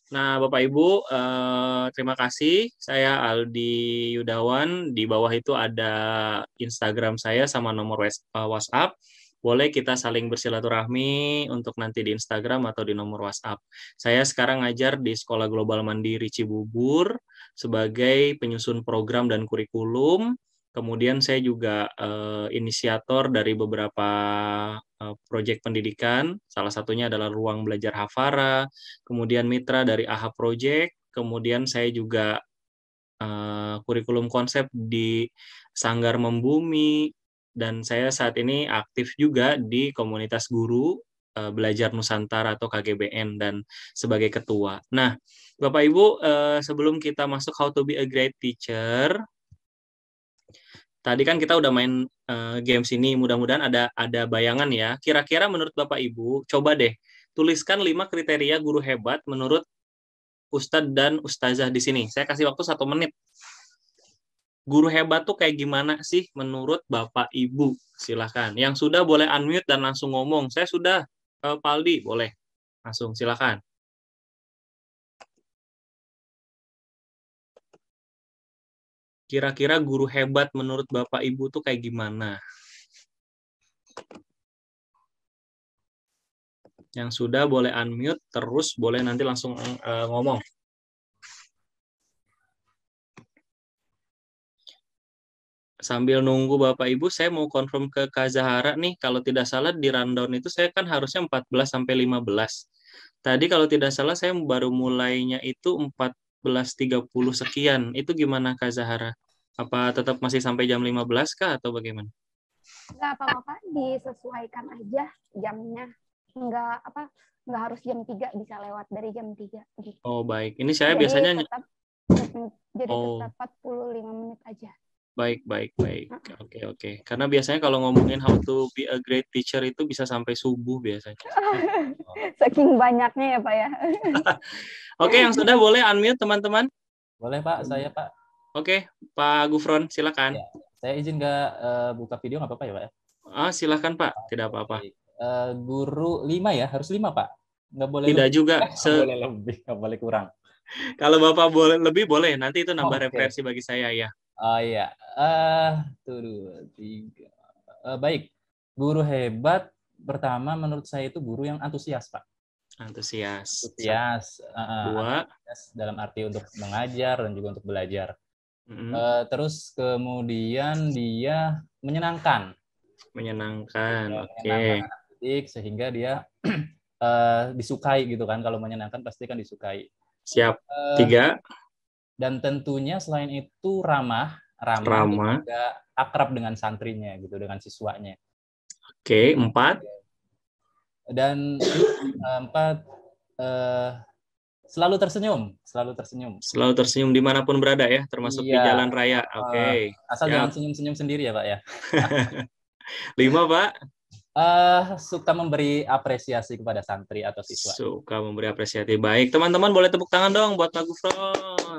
Nah, Bapak Ibu, terima kasih. Saya Aldi Yudawan. Di bawah itu ada Instagram saya sama nomor WhatsApp. Boleh kita saling bersilaturahmi untuk nanti di Instagram atau di nomor WhatsApp. Saya sekarang ngajar di Sekolah Global Mandiri Cibubur sebagai penyusun program dan kurikulum. Kemudian saya juga inisiator dari beberapa proyek pendidikan. Salah satunya adalah Ruang Belajar Hafara, kemudian mitra dari AHA Project, kemudian saya juga kurikulum konsep di Sanggar Membumi, dan saya saat ini aktif juga di komunitas guru Belajar Nusantara atau KGBN dan sebagai ketua. Nah, Bapak Ibu, sebelum kita masuk How to be a Great Teacher, tadi kan kita udah main games ini, mudah-mudahan ada bayangan ya. Kira-kira menurut Bapak Ibu, coba deh tuliskan 5 kriteria guru hebat menurut Ustadz dan Ustazah di sini. Saya kasih waktu 1 menit. Guru hebat tuh kayak gimana sih menurut Bapak Ibu? Silahkan. Yang sudah boleh unmute dan langsung ngomong. Saya sudah, Paldi, boleh. Langsung, silahkan. Kira-kira guru hebat menurut Bapak Ibu tuh kayak gimana? Yang sudah boleh unmute, terus boleh nanti langsung ngomong. Sambil nunggu Bapak Ibu, saya mau confirm ke Kak Zahara nih, kalau tidak salah di rundown itu saya kan harusnya 14 sampai 15. Tadi kalau tidak salah saya baru mulainya itu 14.30 sekian. Itu gimana Kak Zahara? Apa tetap masih sampai jam 15 kah atau bagaimana? Nggak apa-apa, disesuaikan aja jamnya. Nggak harus jam 3, bisa lewat dari jam 3 gitu. Oh, baik. Ini saya Jadi biasanya tetap 45 menit aja. Baik. Oke. Karena biasanya kalau ngomongin how to be a great teacher itu bisa sampai subuh biasanya. Saking banyaknya ya, Pak ya. Oke, yang sudah boleh unmute teman-teman? Boleh, Pak. Saya, Pak. Oke, Pak Gufron, silakan. Ya, saya izin nggak buka video nggak apa-apa ya, Pak ya? Silakan Pak, tidak apa-apa. Guru 5 ya, harus 5 Pak. Nggak boleh tidak lebih. juga. Nggak boleh lebih, nggak boleh kurang. Kalau Bapak boleh lebih boleh, nanti itu nambah Oke. referensi bagi saya ya. Oh iya, 2, 3. Baik, guru hebat pertama menurut saya itu guru yang antusias, Pak. Antusias. Antusias. 2. Antusias dalam arti untuk mengajar dan juga untuk belajar. Terus kemudian dia menyenangkan. Menyenangkan, oke. Menyenangkan sehingga dia disukai gitu kan. Kalau menyenangkan pasti kan disukai. Siap. 3. Dan tentunya selain itu ramah dan juga akrab dengan santrinya gitu, dengan siswanya. Oke, 4. Dan 4 selalu tersenyum. Selalu tersenyum dimanapun berada ya, termasuk di jalan raya. Oke. Asal jangan senyum-senyum sendiri ya, Pak ya. 5, Pak. Suka memberi apresiasi kepada santri atau siswa. Suka memberi apresiasi. Baik, teman-teman boleh tepuk tangan dong buat Pak Gufron.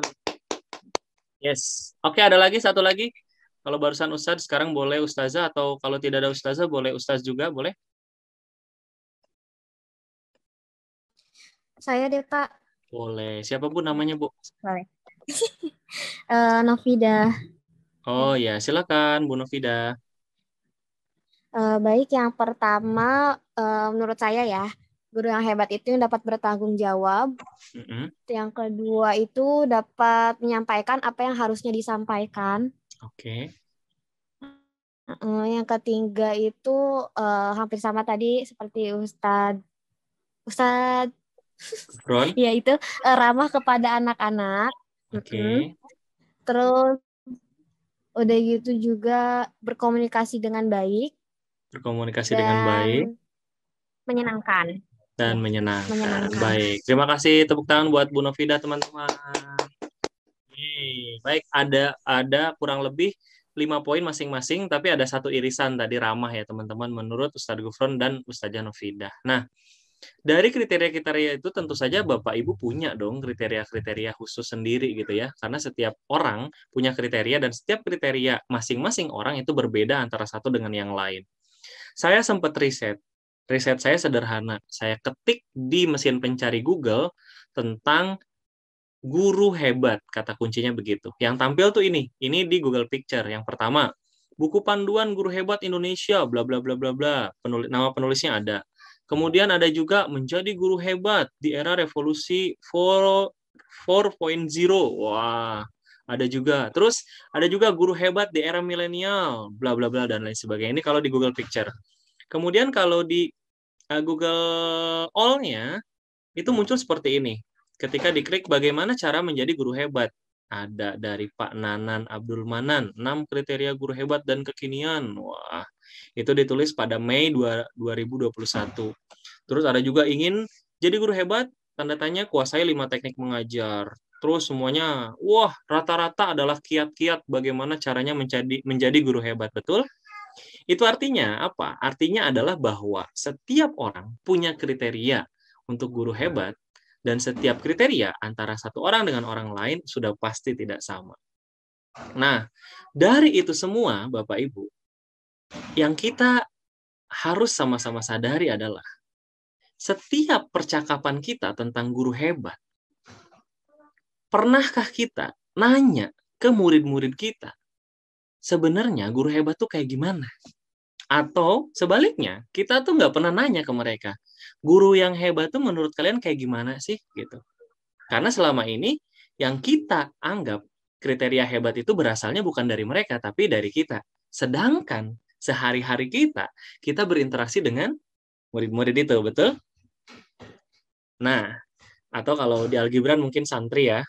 Yes. Oke, ada lagi, satu lagi. Kalau barusan Ustadz, sekarang boleh Ustazah, atau kalau tidak ada Ustazah, boleh Ustaz juga, boleh? Saya deh, Pak. Boleh. Siapa Bu namanya, Bu? Boleh. Novida. Oh ya, silakan Bu Novida. Baik, yang pertama menurut saya ya, guru yang hebat itu yang dapat bertanggung jawab. Yang kedua itu dapat menyampaikan apa yang harusnya disampaikan. Oke. Yang ketiga itu hampir sama tadi seperti Ustadz ya itu ramah kepada anak-anak. Oke. Terus udah gitu juga berkomunikasi dengan baik. Dengan baik. Menyenangkan. Dan menyenangkan. Baik. Terima kasih, tepuk tangan buat Bu Novida, teman-teman. Baik, ada kurang lebih 5 poin masing-masing, tapi ada satu irisan tadi ramah ya teman-teman menurut Ustadz Gufron dan Ustazah Novida. Nah, dari kriteria-kriteria itu tentu saja Bapak Ibu punya dong kriteria-kriteria khusus sendiri gitu ya. Karena setiap orang punya kriteria dan setiap kriteria masing-masing orang itu berbeda antara satu dengan yang lain. Saya sempat riset. Riset saya sederhana. Saya ketik di mesin pencari Google tentang guru hebat, kata kuncinya begitu. Yang tampil tuh ini di Google Picture. Yang pertama, buku panduan guru hebat Indonesia, bla bla bla bla bla. Nama penulisnya ada. Kemudian ada juga menjadi guru hebat di era revolusi 4.0. Wah, ada juga. Terus ada juga guru hebat di era milenial, bla bla bla dan lain sebagainya. Ini kalau di Google Picture. Kemudian kalau di Google All-nya itu muncul seperti ini. Ketika diklik bagaimana cara menjadi guru hebat. Ada dari Pak Nanan Abdul Manan, 6 kriteria guru hebat dan kekinian. Wah, itu ditulis pada Mei 2021. Terus ada juga ingin jadi guru hebat, tanda tanya kuasai 5 teknik mengajar. Terus semuanya, wah, rata-rata adalah kiat-kiat bagaimana caranya menjadi guru hebat, betul? Itu artinya apa? Artinya adalah bahwa setiap orang punya kriteria untuk guru hebat, dan setiap kriteria antara satu orang dengan orang lain sudah pasti tidak sama. Nah, dari itu semua, Bapak Ibu, yang kita harus sama-sama sadari adalah setiap percakapan kita tentang guru hebat, pernahkah kita nanya ke murid-murid kita, sebenarnya guru hebat tuh kayak gimana? Atau sebaliknya, kita tuh nggak pernah nanya ke mereka, guru yang hebat tuh menurut kalian kayak gimana sih? Gitu. Karena selama ini yang kita anggap kriteria hebat itu berasalnya bukan dari mereka, tapi dari kita. Sedangkan sehari-hari kita berinteraksi dengan murid-murid itu, betul? Nah, atau kalau di Algibran mungkin santri ya.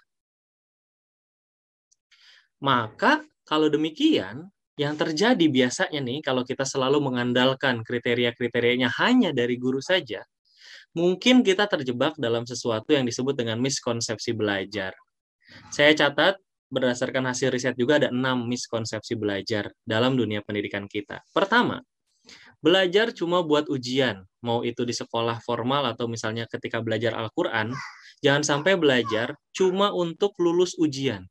Maka kalau demikian, yang terjadi biasanya nih, kalau kita selalu mengandalkan kriteria-kriterianya hanya dari guru saja, mungkin kita terjebak dalam sesuatu yang disebut dengan miskonsepsi belajar. Saya catat, berdasarkan hasil riset juga ada 6 miskonsepsi belajar dalam dunia pendidikan kita. Pertama, belajar cuma buat ujian, mau itu di sekolah formal atau misalnya ketika belajar Al-Quran, jangan sampai belajar cuma untuk lulus ujian.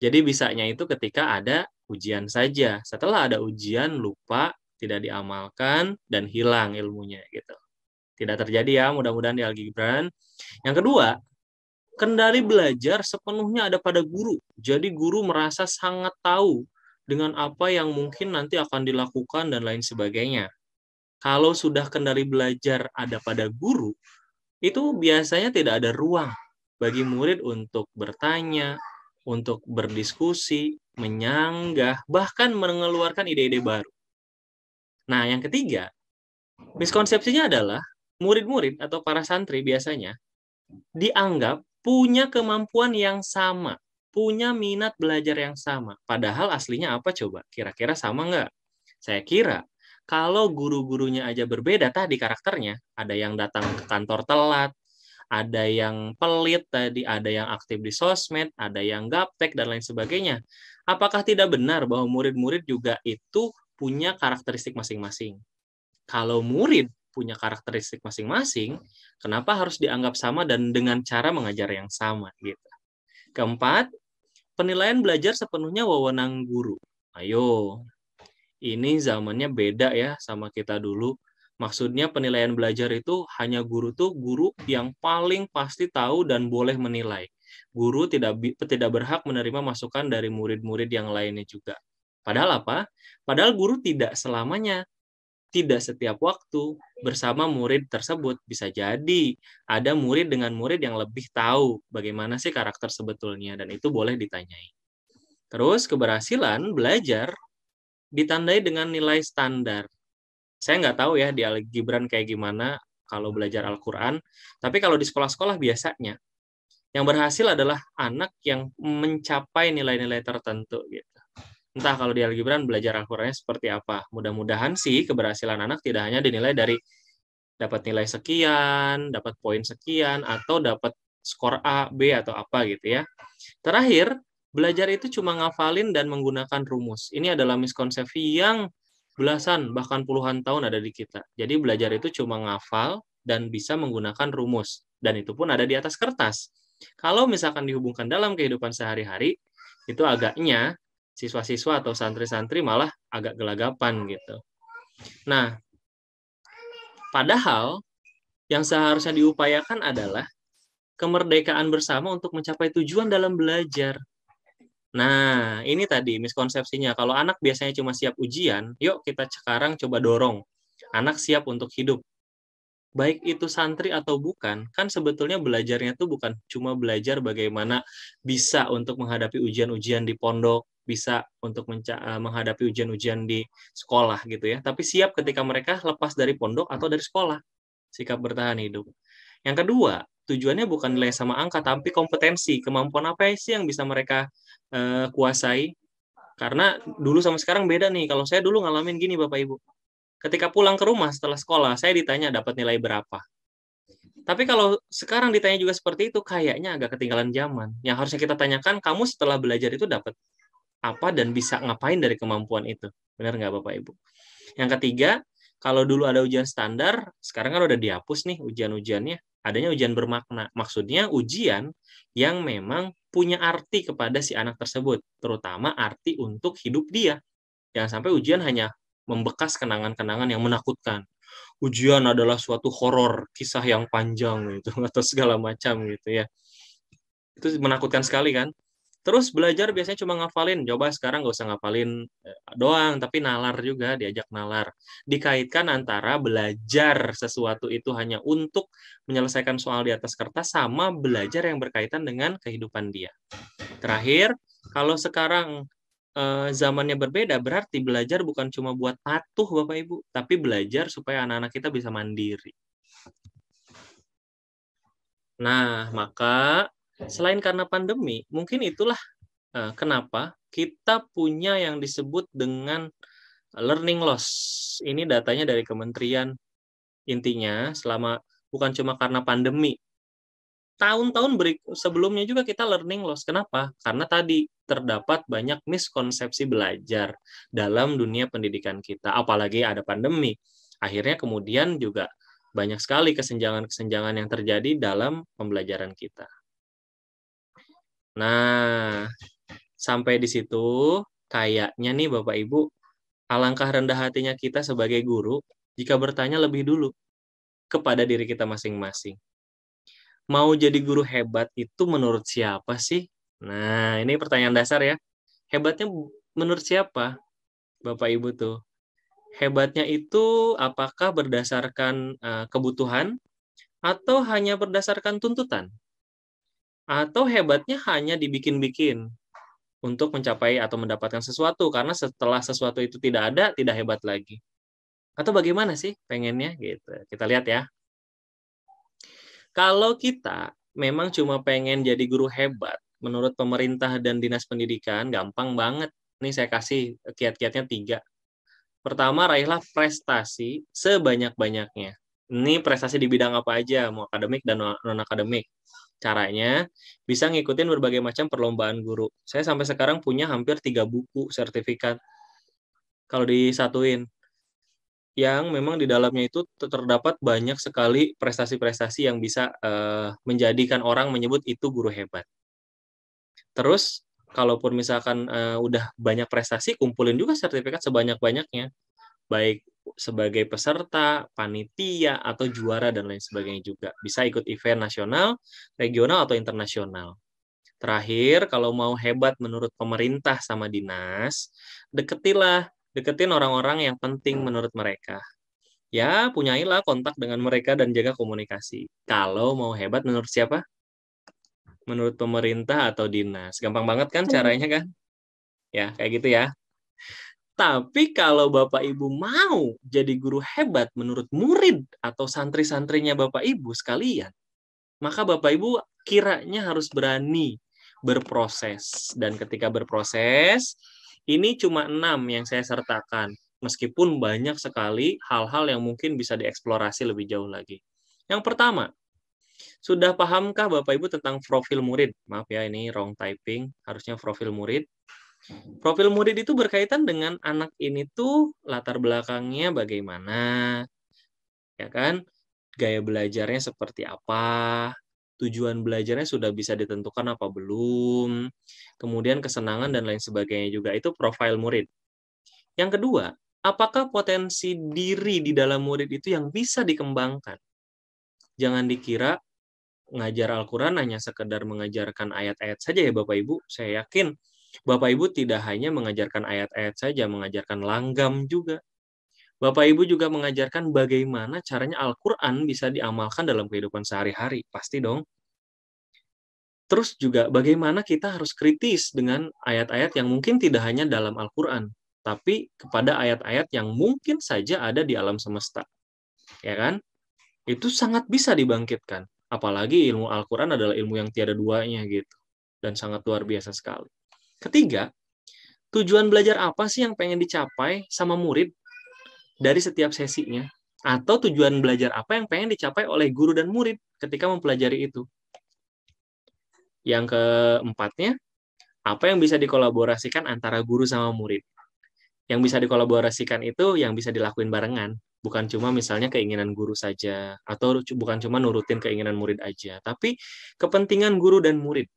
Jadi bisanya itu ketika ada ujian saja. Setelah ada ujian, lupa, tidak diamalkan, dan hilang ilmunya. Gitu. Tidak terjadi ya, mudah-mudahan di Algibran. Yang kedua, kendali belajar sepenuhnya ada pada guru. Jadi guru merasa sangat tahu dengan apa yang mungkin nanti akan dilakukan dan lain sebagainya. Kalau sudah kendali belajar ada pada guru, itu biasanya tidak ada ruang bagi murid untuk bertanya, untuk berdiskusi, menyanggah, bahkan mengeluarkan ide-ide baru. Nah, yang ketiga, miskonsepsinya adalah murid-murid atau para santri biasanya dianggap punya kemampuan yang sama, punya minat belajar yang sama. Padahal aslinya apa coba? Kira-kira sama nggak? Saya kira kalau guru-gurunya aja berbeda tadi karakternya, ada yang datang ke kantor telat, ada yang pelit tadi, ada yang aktif di sosmed, ada yang gaptek, dan lain sebagainya. Apakah tidak benar bahwa murid-murid juga itu punya karakteristik masing-masing? Kalau murid punya karakteristik masing-masing, kenapa harus dianggap sama dan dengan cara mengajar yang sama? Gitu. Keempat, penilaian belajar sepenuhnya wewenang guru. Ayo, ini zamannya beda ya sama kita dulu. Maksudnya penilaian belajar itu hanya guru tuh guru yang paling pasti tahu dan boleh menilai. Guru tidak berhak menerima masukan dari murid-murid yang lainnya juga. Padahal apa? Padahal guru tidak selamanya, tidak setiap waktu bersama murid tersebut. Bisa jadi ada murid dengan murid yang lebih tahu bagaimana sih karakter sebetulnya, dan itu boleh ditanyai. Terus keberhasilan belajar ditandai dengan nilai standar. Saya nggak tahu ya di Algibran kayak gimana kalau belajar Al-Quran, tapi kalau di sekolah-sekolah biasanya yang berhasil adalah anak yang mencapai nilai-nilai tertentu gitu. Entah kalau di Algibran belajar Al-Qurannya seperti apa. Mudah-mudahan sih keberhasilan anak tidak hanya dinilai dari dapat nilai sekian, dapat poin sekian, atau dapat skor A, B, atau apa gitu ya. Terakhir, belajar itu cuma ngafalin dan menggunakan rumus. Ini adalah miskonsepsi yang belasan, bahkan puluhan tahun ada di kita. Jadi belajar itu cuma ngafal dan bisa menggunakan rumus. Dan itu pun ada di atas kertas. Kalau misalkan dihubungkan dalam kehidupan sehari-hari, itu agaknya siswa-siswa atau santri-santri malah agak gelagapan gitu. Nah, padahal yang seharusnya diupayakan adalah kemerdekaan bersama untuk mencapai tujuan dalam belajar. Nah, ini tadi miskonsepsinya. Kalau anak biasanya cuma siap ujian, yuk kita sekarang coba dorong. Anak siap untuk hidup. Baik itu santri atau bukan, kan sebetulnya belajarnya tuh bukan cuma belajar bagaimana bisa untuk menghadapi ujian-ujian di pondok, bisa untuk menghadapi ujian-ujian di sekolah gitu ya. Tapi siap ketika mereka lepas dari pondok atau dari sekolah. Sikap bertahan hidup. Yang kedua, tujuannya bukan nilai sama angka, tapi kompetensi, kemampuan apa sih yang bisa mereka kuasai. Karena dulu sama sekarang beda nih. Kalau saya dulu ngalamin gini Bapak Ibu. Ketika pulang ke rumah setelah sekolah, saya ditanya dapat nilai berapa. Tapi kalau sekarang ditanya juga seperti itu, kayaknya agak ketinggalan zaman. Yang harusnya kita tanyakan, kamu setelah belajar itu dapat apa dan bisa ngapain dari kemampuan itu. Benar nggak Bapak Ibu? Yang ketiga, kalau dulu ada ujian standar, sekarang kan udah dihapus nih ujian-ujiannya. Adanya ujian bermakna. Maksudnya ujian yang memang punya arti kepada si anak tersebut. Terutama arti untuk hidup dia. Jangan sampai ujian hanya membekas kenangan-kenangan yang menakutkan. Ujian adalah suatu horor, kisah yang panjang gitu, atau segala macam gitu ya. Itu menakutkan sekali kan. Terus belajar biasanya cuma ngafalin. Coba sekarang nggak usah ngafalin doang, tapi nalar juga, diajak nalar. Dikaitkan antara belajar sesuatu itu hanya untuk menyelesaikan soal di atas kertas sama belajar yang berkaitan dengan kehidupan dia. Terakhir, kalau sekarang zamannya berbeda, berarti belajar bukan cuma buat patuh Bapak Ibu, tapi belajar supaya anak-anak kita bisa mandiri. Nah, maka selain karena pandemi, mungkin itulah kenapa kita punya yang disebut dengan learning loss. Ini datanya dari kementerian. Intinya, selama bukan cuma karena pandemi, tahun-tahun sebelumnya juga kita learning loss. Kenapa? Karena tadi terdapat banyak miskonsepsi belajar dalam dunia pendidikan kita. Apalagi ada pandemi. Akhirnya kemudian juga banyak sekali kesenjangan-kesenjangan yang terjadi dalam pembelajaran kita. Nah, sampai di situ, kayaknya nih Bapak Ibu, alangkah rendah hatinya kita sebagai guru jika bertanya lebih dulu kepada diri kita masing-masing. Mau jadi guru hebat itu menurut siapa sih? Nah, ini pertanyaan dasar ya. Hebatnya menurut siapa, Bapak Ibu tuh? Hebatnya itu apakah berdasarkan kebutuhan atau hanya berdasarkan tuntutan? Atau hebatnya hanya dibikin-bikin untuk mencapai atau mendapatkan sesuatu, karena setelah sesuatu itu tidak ada, tidak hebat lagi. Atau bagaimana sih pengennya? Gitu. Kita lihat ya. Kalau kita memang cuma pengen jadi guru hebat, menurut pemerintah dan dinas pendidikan, gampang banget. Nih saya kasih kiat-kiatnya 3. Pertama, raihlah prestasi sebanyak-banyaknya. Ini prestasi di bidang apa aja, mau akademik dan non-akademik. Caranya, bisa ngikutin berbagai macam perlombaan guru. Saya sampai sekarang punya hampir 3 buku sertifikat. Kalau disatuin, yang memang di dalamnya itu terdapat banyak sekali prestasi-prestasi yang bisa menjadikan orang menyebut itu guru hebat. Terus, kalaupun misalkan udah banyak prestasi, kumpulin juga sertifikat sebanyak-banyaknya. Baik sebagai peserta, panitia, atau juara, dan lain sebagainya juga. Bisa ikut event nasional, regional, atau internasional. Terakhir, kalau mau hebat menurut pemerintah sama dinas, deketin orang-orang yang penting menurut mereka. Ya, punyailah kontak dengan mereka dan jaga komunikasi. Kalau mau hebat menurut siapa? Menurut pemerintah atau dinas. Gampang banget kan caranya kan? Ya, kayak gitu ya. Tapi kalau Bapak Ibu mau jadi guru hebat menurut murid atau santri-santrinya Bapak Ibu sekalian, maka Bapak Ibu kiranya harus berani berproses. Dan ketika berproses, ini cuma 6 yang saya sertakan. Meskipun banyak sekali hal-hal yang mungkin bisa dieksplorasi lebih jauh lagi. Yang pertama, sudah pahamkah Bapak Ibu tentang profil murid? Maaf ya, ini wrong typing. Harusnya profil murid. Profil murid itu berkaitan dengan anak ini tuh latar belakangnya bagaimana, ya kan? Gaya belajarnya seperti apa? Tujuan belajarnya sudah bisa ditentukan apa belum? Kemudian kesenangan dan lain sebagainya juga. Itu profil murid. Yang kedua, apakah potensi diri di dalam murid itu yang bisa dikembangkan? Jangan dikira ngajar Al-Quran hanya sekedar mengajarkan ayat-ayat saja ya Bapak Ibu. Saya yakin Bapak Ibu tidak hanya mengajarkan ayat-ayat saja, mengajarkan langgam juga. Bapak Ibu juga mengajarkan bagaimana caranya Al-Quran bisa diamalkan dalam kehidupan sehari-hari. Pasti dong. Terus juga bagaimana kita harus kritis dengan ayat-ayat yang mungkin tidak hanya dalam Al-Quran, tapi kepada ayat-ayat yang mungkin saja ada di alam semesta. Ya kan? Itu sangat bisa dibangkitkan. Apalagi ilmu Al-Quran adalah ilmu yang tiada duanya gitu. Dan sangat luar biasa sekali. Ketiga, tujuan belajar apa sih yang pengen dicapai sama murid dari setiap sesinya? Atau tujuan belajar apa yang pengen dicapai oleh guru dan murid ketika mempelajari itu? Yang keempatnya, apa yang bisa dikolaborasikan antara guru sama murid? Yang bisa dikolaborasikan itu yang bisa dilakuin barengan. Bukan cuma misalnya keinginan guru saja, atau bukan cuma nurutin keinginan murid aja, tapi kepentingan guru dan murid.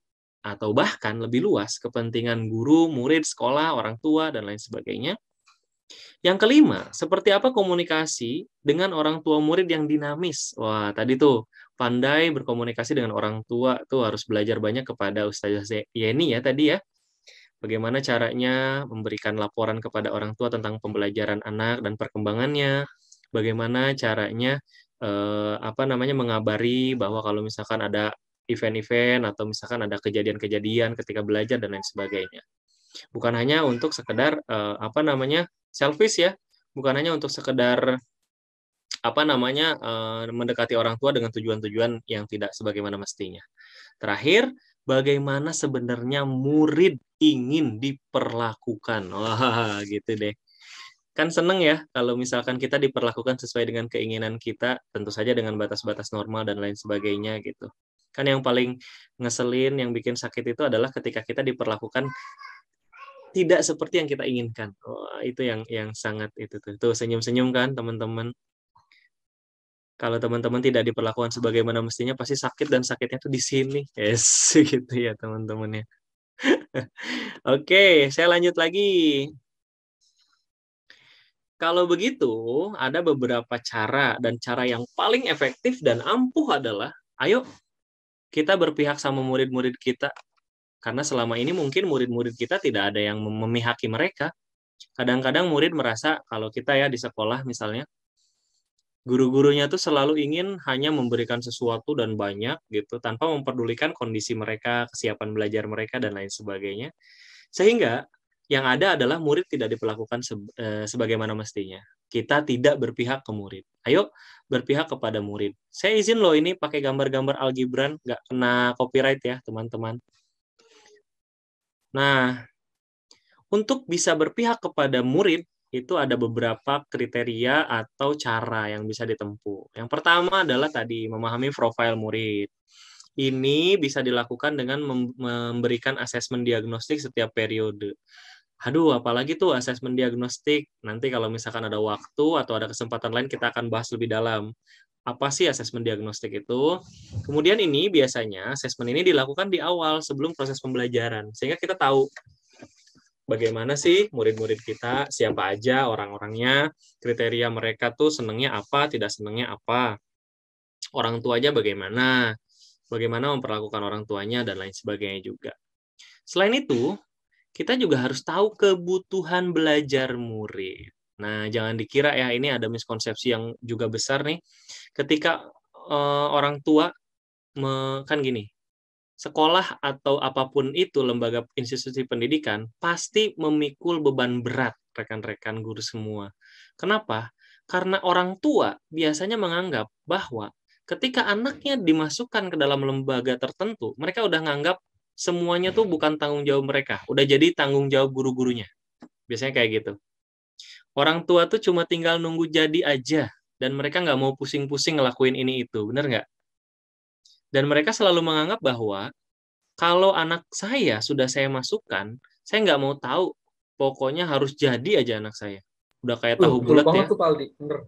Atau bahkan lebih luas, kepentingan guru, murid, sekolah, orang tua, dan lain sebagainya. Yang kelima, seperti apa komunikasi dengan orang tua murid yang dinamis? Wah, tadi tuh, pandai berkomunikasi dengan orang tua tuh harus belajar banyak kepada Ustazah Yeni ya tadi ya. Bagaimana caranya memberikan laporan kepada orang tua tentang pembelajaran anak dan perkembangannya. Bagaimana caranya mengabari bahwa kalau misalkan ada event-event atau misalkan ada kejadian-kejadian ketika belajar dan lain sebagainya. Bukan hanya untuk sekedar selfish ya, bukan hanya untuk sekedar mendekati orang tua dengan tujuan-tujuan yang tidak sebagaimana mestinya. Terakhir, bagaimana sebenarnya murid ingin diperlakukan. Wah, gitu deh. Kan seneng ya kalau misalkan kita diperlakukan sesuai dengan keinginan kita, tentu saja dengan batas-batas normal dan lain sebagainya gitu. Kan yang paling ngeselin, yang bikin sakit itu adalah ketika kita diperlakukan tidak seperti yang kita inginkan. Wah, itu yang sangat itu tuh. Tuh senyum-senyum kan teman-teman. Kalau teman-teman tidak diperlakukan sebagaimana mestinya pasti sakit dan sakitnya tuh di sini. Yes, gitu ya teman-teman ya. Oke, saya lanjut lagi. Kalau begitu, ada beberapa cara dan cara yang paling efektif dan ampuh adalah ayo kita berpihak sama murid-murid kita. Karena selama ini mungkin murid-murid kita tidak ada yang memihaki mereka. Kadang-kadang murid merasa kalau kita ya di sekolah misalnya, guru-gurunya tuh selalu ingin hanya memberikan sesuatu dan banyak gitu tanpa memperdulikan kondisi mereka, kesiapan belajar mereka dan lain sebagainya. Sehingga yang ada adalah murid tidak diperlakukan sebagaimana mestinya. Kita tidak berpihak ke murid. Ayo berpihak kepada murid. Saya izin loh ini pakai gambar-gambar algibran, nggak kena copyright ya teman-teman. Nah, untuk bisa berpihak kepada murid, itu ada beberapa kriteria atau cara yang bisa ditempuh. Yang pertama adalah tadi memahami profil murid. Ini bisa dilakukan dengan memberikan asesmen diagnostik setiap periode. Aduh, apalagi tuh asesmen diagnostik. Nanti kalau misalkan ada waktu atau ada kesempatan lain kita akan bahas lebih dalam. Apa sih asesmen diagnostik itu? Kemudian ini biasanya asesmen ini dilakukan di awal sebelum proses pembelajaran. Sehingga kita tahu bagaimana sih murid-murid kita, siapa aja orang-orangnya, kriteria mereka tuh senangnya apa, tidak senangnya apa. Orang tuanya bagaimana memperlakukan orang tuanya, dan lain sebagainya juga. Selain itu, kita juga harus tahu kebutuhan belajar murid. Nah, jangan dikira ya, ini ada miskonsepsi yang juga besar nih. Ketika orang tua, kan gini, sekolah atau apapun itu, lembaga institusi pendidikan, pasti memikul beban berat rekan-rekan guru semua. Kenapa? Karena orang tua biasanya menganggap bahwa ketika anaknya dimasukkan ke dalam lembaga tertentu, mereka udah nganggap semuanya tuh bukan tanggung jawab mereka, udah jadi tanggung jawab guru-gurunya. Biasanya kayak gitu. Orang tua tuh cuma tinggal nunggu jadi aja, dan mereka nggak mau pusing-pusing ngelakuin ini itu, bener nggak? Dan mereka selalu menganggap bahwa kalau anak saya sudah saya masukkan, saya nggak mau tahu, pokoknya harus jadi aja anak saya. Udah kayak tahu bulat ya. Tuh, Pak Aldi. Bener.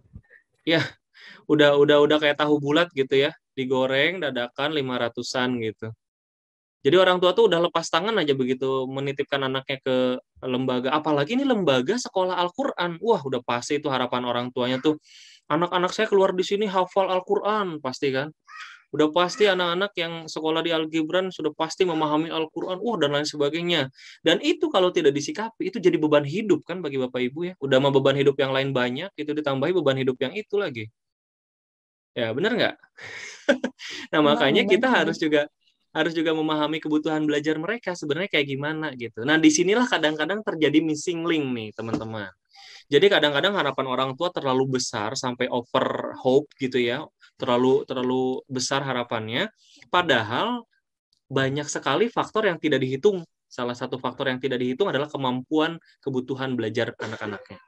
Ya, udah kayak tahu bulat gitu ya, digoreng dadakan 500-an gitu. Jadi orang tua tuh udah lepas tangan aja begitu menitipkan anaknya ke lembaga. Apalagi ini lembaga sekolah Al-Quran. Wah, udah pasti itu harapan orang tuanya tuh. Anak-anak saya keluar di sini hafal Al-Quran, pasti kan. Udah pasti anak-anak yang sekolah di Al-Gibran sudah pasti memahami Al-Quran, dan lain sebagainya. Dan itu kalau tidak disikapi, itu jadi beban hidup kan bagi Bapak Ibu ya. Udah mah beban hidup yang lain banyak, itu ditambahi beban hidup yang itu lagi. Ya, benar nggak? Nah, makanya kita harus juga memahami kebutuhan belajar mereka sebenarnya kayak gimana gitu. Nah, disinilah kadang-kadang terjadi missing link nih, teman-teman. Jadi kadang-kadang harapan orang tua terlalu besar sampai over hope gitu ya, terlalu besar harapannya, padahal banyak sekali faktor yang tidak dihitung. Salah satu faktor yang tidak dihitung adalah kemampuan kebutuhan belajar anak-anaknya.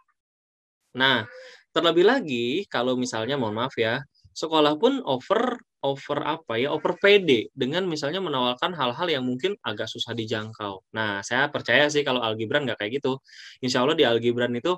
Nah, terlebih lagi kalau misalnya mohon maaf ya, sekolah pun over pede dengan misalnya menawarkan hal-hal yang mungkin agak susah dijangkau. Nah, saya percaya sih kalau Al-Gibran nggak kayak gitu. Insya Allah di Al-Gibran itu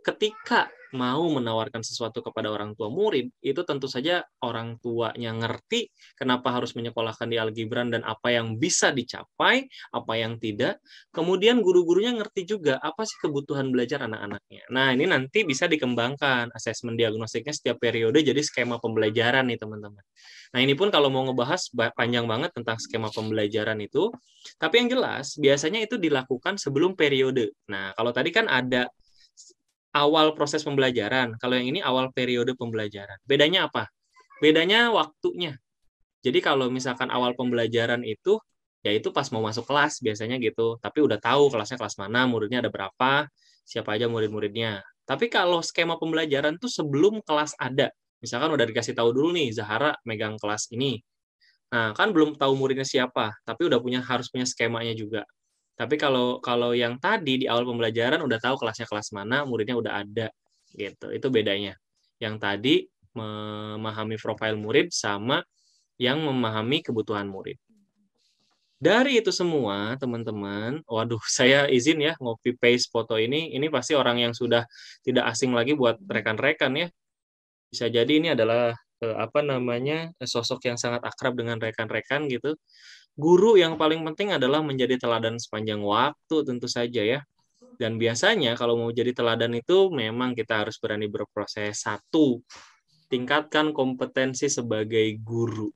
ketika mau menawarkan sesuatu kepada orang tua murid, itu tentu saja orang tuanya ngerti kenapa harus menyekolahkan di Al-Gibran dan apa yang bisa dicapai, apa yang tidak. Kemudian guru-gurunya ngerti juga apa sih kebutuhan belajar anak-anaknya. Nah, ini nanti bisa dikembangkan asesmen diagnostiknya setiap periode jadi skema pembelajaran nih, teman-teman. Nah, ini pun kalau mau ngebahas panjang banget tentang skema pembelajaran itu, tapi yang jelas biasanya itu dilakukan sebelum periode. Nah, kalau tadi kan ada awal proses pembelajaran. Kalau yang ini awal periode pembelajaran. Bedanya apa? Bedanya waktunya. Jadi kalau misalkan awal pembelajaran itu, ya itu pas mau masuk kelas biasanya gitu. Tapi udah tahu kelasnya kelas mana, muridnya ada berapa, siapa aja murid-muridnya. Tapi kalau skema pembelajaran tuh sebelum kelas ada. Misalkan udah dikasih tahu dulu nih, Zahara megang kelas ini. Nah, kan belum tahu muridnya siapa, tapi udah harus punya skemanya juga. Tapi kalau yang tadi di awal pembelajaran udah tahu kelasnya kelas mana, muridnya udah ada gitu. Itu bedanya. Yang tadi memahami profil murid sama yang memahami kebutuhan murid. Dari itu semua, teman-teman, waduh, saya izin ya ngopi paste foto ini. Ini pasti orang yang sudah tidak asing lagi buat rekan-rekan ya. Bisa jadi ini adalah sosok yang sangat akrab dengan rekan-rekan gitu. Guru yang paling penting adalah menjadi teladan sepanjang waktu tentu saja ya. Dan biasanya kalau mau jadi teladan itu memang kita harus berani berproses. Satu, tingkatkan kompetensi sebagai guru.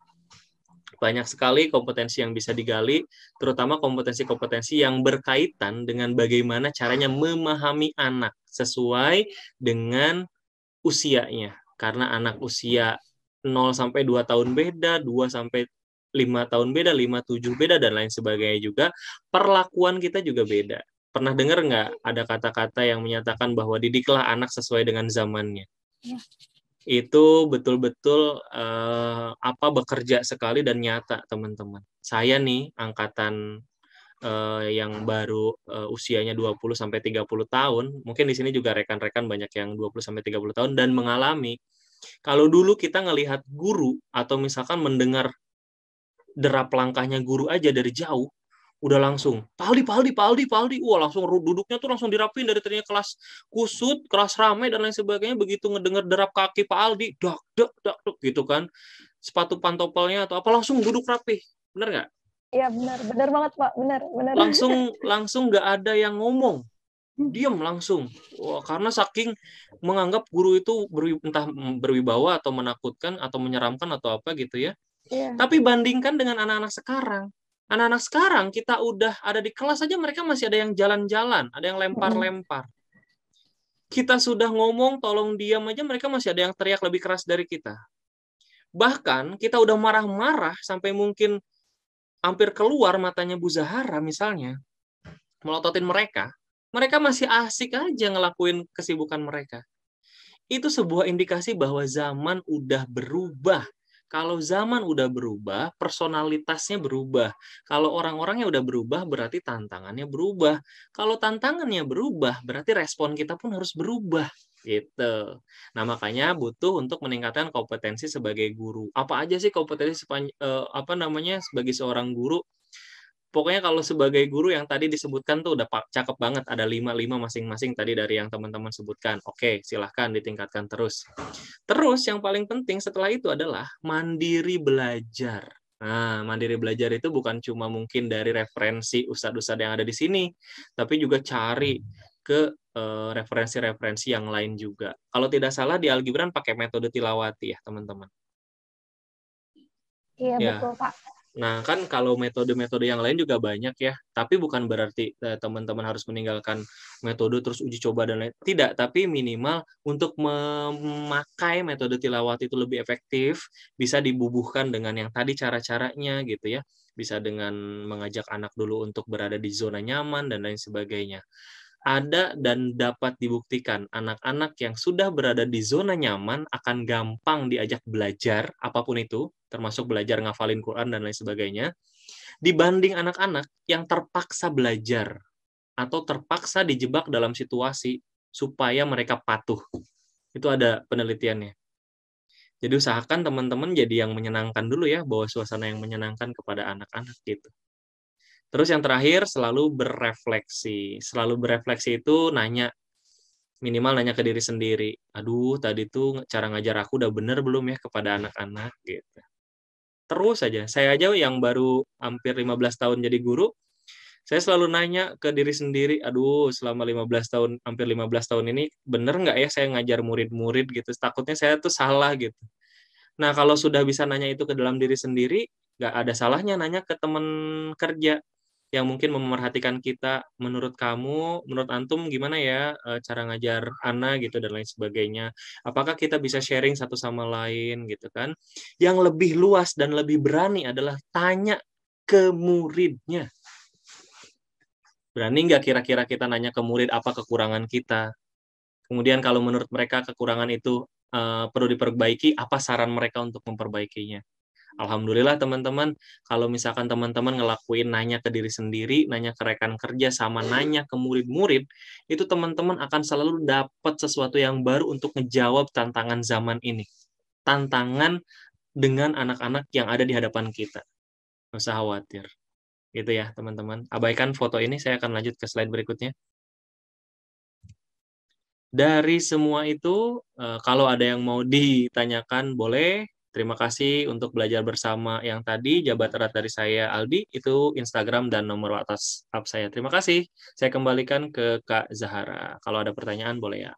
Banyak sekali kompetensi yang bisa digali, terutama kompetensi-kompetensi yang berkaitan dengan bagaimana caranya memahami anak sesuai dengan usianya. Karena anak usia 0 sampai 2 tahun beda, 2 sampai 5 tahun beda, 5, 7 beda, dan lain sebagainya juga. Perlakuan kita juga beda. Pernah dengar nggak ada kata-kata yang menyatakan bahwa didiklah anak sesuai dengan zamannya? Ya. Itu betul-betul bekerja sekali dan nyata, teman-teman. Saya nih, angkatan yang baru usianya 20 sampai 30 tahun, mungkin di sini juga rekan-rekan banyak yang 20 sampai 30 tahun dan mengalami. Kalau dulu kita ngelihat guru atau misalkan mendengar derap langkahnya guru aja dari jauh, udah langsung Paldi, langsung duduknya tuh langsung dirapin dari tadinya kelas kusut, kelas ramai dan lain sebagainya, begitu ngedenger derap kaki Pak Aldi, dak gitu kan, sepatu pantopelnya atau apa langsung duduk rapi, bener nggak? Iya benar banget Pak, benar. Langsung nggak ada yang ngomong, diam langsung. Wah, karena saking menganggap guru itu entah berwibawa atau menakutkan atau menyeramkan atau apa gitu ya. Yeah. Tapi bandingkan dengan anak-anak sekarang. Anak-anak sekarang kita udah ada di kelas aja mereka masih ada yang jalan-jalan, ada yang lempar-lempar. Kita sudah ngomong tolong diam aja mereka masih ada yang teriak lebih keras dari kita. Bahkan kita udah marah-marah sampai mungkin hampir keluar matanya Bu Zahara misalnya, melototin mereka, mereka masih asik aja ngelakuin kesibukan mereka. Itu sebuah indikasi bahwa zaman udah berubah. Kalau zaman udah berubah, personalitasnya berubah. Kalau orang-orangnya udah berubah, berarti tantangannya berubah. Kalau tantangannya berubah, berarti respon kita pun harus berubah. Gitu. Nah, makanya butuh untuk meningkatkan kompetensi sebagai guru. Apa aja sih kompetensi sebagai seorang guru? Pokoknya kalau sebagai guru yang tadi disebutkan tuh udah cakep banget. Ada 5 masing-masing tadi dari yang teman-teman sebutkan. Oke, silahkan ditingkatkan terus. Terus yang paling penting setelah itu adalah mandiri belajar. Nah, mandiri belajar itu bukan cuma mungkin dari referensi ustadz-ustadz yang ada di sini, tapi juga cari ke referensi-referensi yang lain juga. Kalau tidak salah di Al-Gibran pakai metode tilawati ya, teman-teman. Iya, Ya. betul, Pak. Nah, kan kalau metode-metode yang lain juga banyak ya, tapi bukan berarti teman-teman harus meninggalkan metode terus uji coba dan lain. Tidak, tapi minimal untuk memakai metode tilawat itu lebih efektif, bisa dibubuhkan dengan yang tadi cara-caranya gitu ya. Bisa dengan mengajak anak dulu untuk berada di zona nyaman dan lain sebagainya. Ada dan dapat dibuktikan anak-anak yang sudah berada di zona nyaman akan gampang diajak belajar apapun itu, termasuk belajar ngafalin Quran dan lain sebagainya, dibanding anak-anak yang terpaksa belajar atau terpaksa dijebak dalam situasi supaya mereka patuh. Itu ada penelitiannya. Jadi usahakan teman-teman jadi yang menyenangkan dulu ya, bawa suasana yang menyenangkan kepada anak-anak gitu. Terus yang terakhir, selalu berefleksi. Selalu berefleksi itu minimal nanya ke diri sendiri. Aduh, tadi tuh cara ngajar aku udah bener belum ya kepada anak-anak gitu. Terus aja. Saya aja yang baru hampir 15 tahun jadi guru, saya selalu nanya ke diri sendiri, aduh selama 15 tahun, hampir 15 tahun ini, bener nggak ya saya ngajar murid-murid gitu. Takutnya saya tuh salah gitu. Nah, kalau sudah bisa nanya itu ke dalam diri sendiri, nggak ada salahnya nanya ke teman kerja yang mungkin memerhatikan kita. Menurut kamu, menurut antum gimana ya cara ngajar Ana gitu dan lain sebagainya. Apakah kita bisa sharing satu sama lain gitu kan. Yang lebih luas dan lebih berani adalah tanya ke muridnya. Berani nggak kira-kira kita nanya ke murid apa kekurangan kita? Kemudian kalau menurut mereka kekurangan itu perlu diperbaiki, apa saran mereka untuk memperbaikinya? Alhamdulillah teman-teman, kalau misalkan teman-teman ngelakuin nanya ke diri sendiri, nanya ke rekan kerja, sama nanya ke murid-murid, itu teman-teman akan selalu dapat sesuatu yang baru untuk ngejawab tantangan zaman ini. Tantangan dengan anak-anak yang ada di hadapan kita. Nggak usah khawatir. Gitu ya teman-teman. Abaikan foto ini, saya akan lanjut ke slide berikutnya. Dari semua itu, kalau ada yang mau ditanyakan, boleh. Terima kasih untuk belajar bersama yang tadi. Jabat erat dari saya, Aldi. Itu Instagram dan nomor WhatsApp saya. Terima kasih. Saya kembalikan ke Kak Zahara. Kalau ada pertanyaan, boleh ya.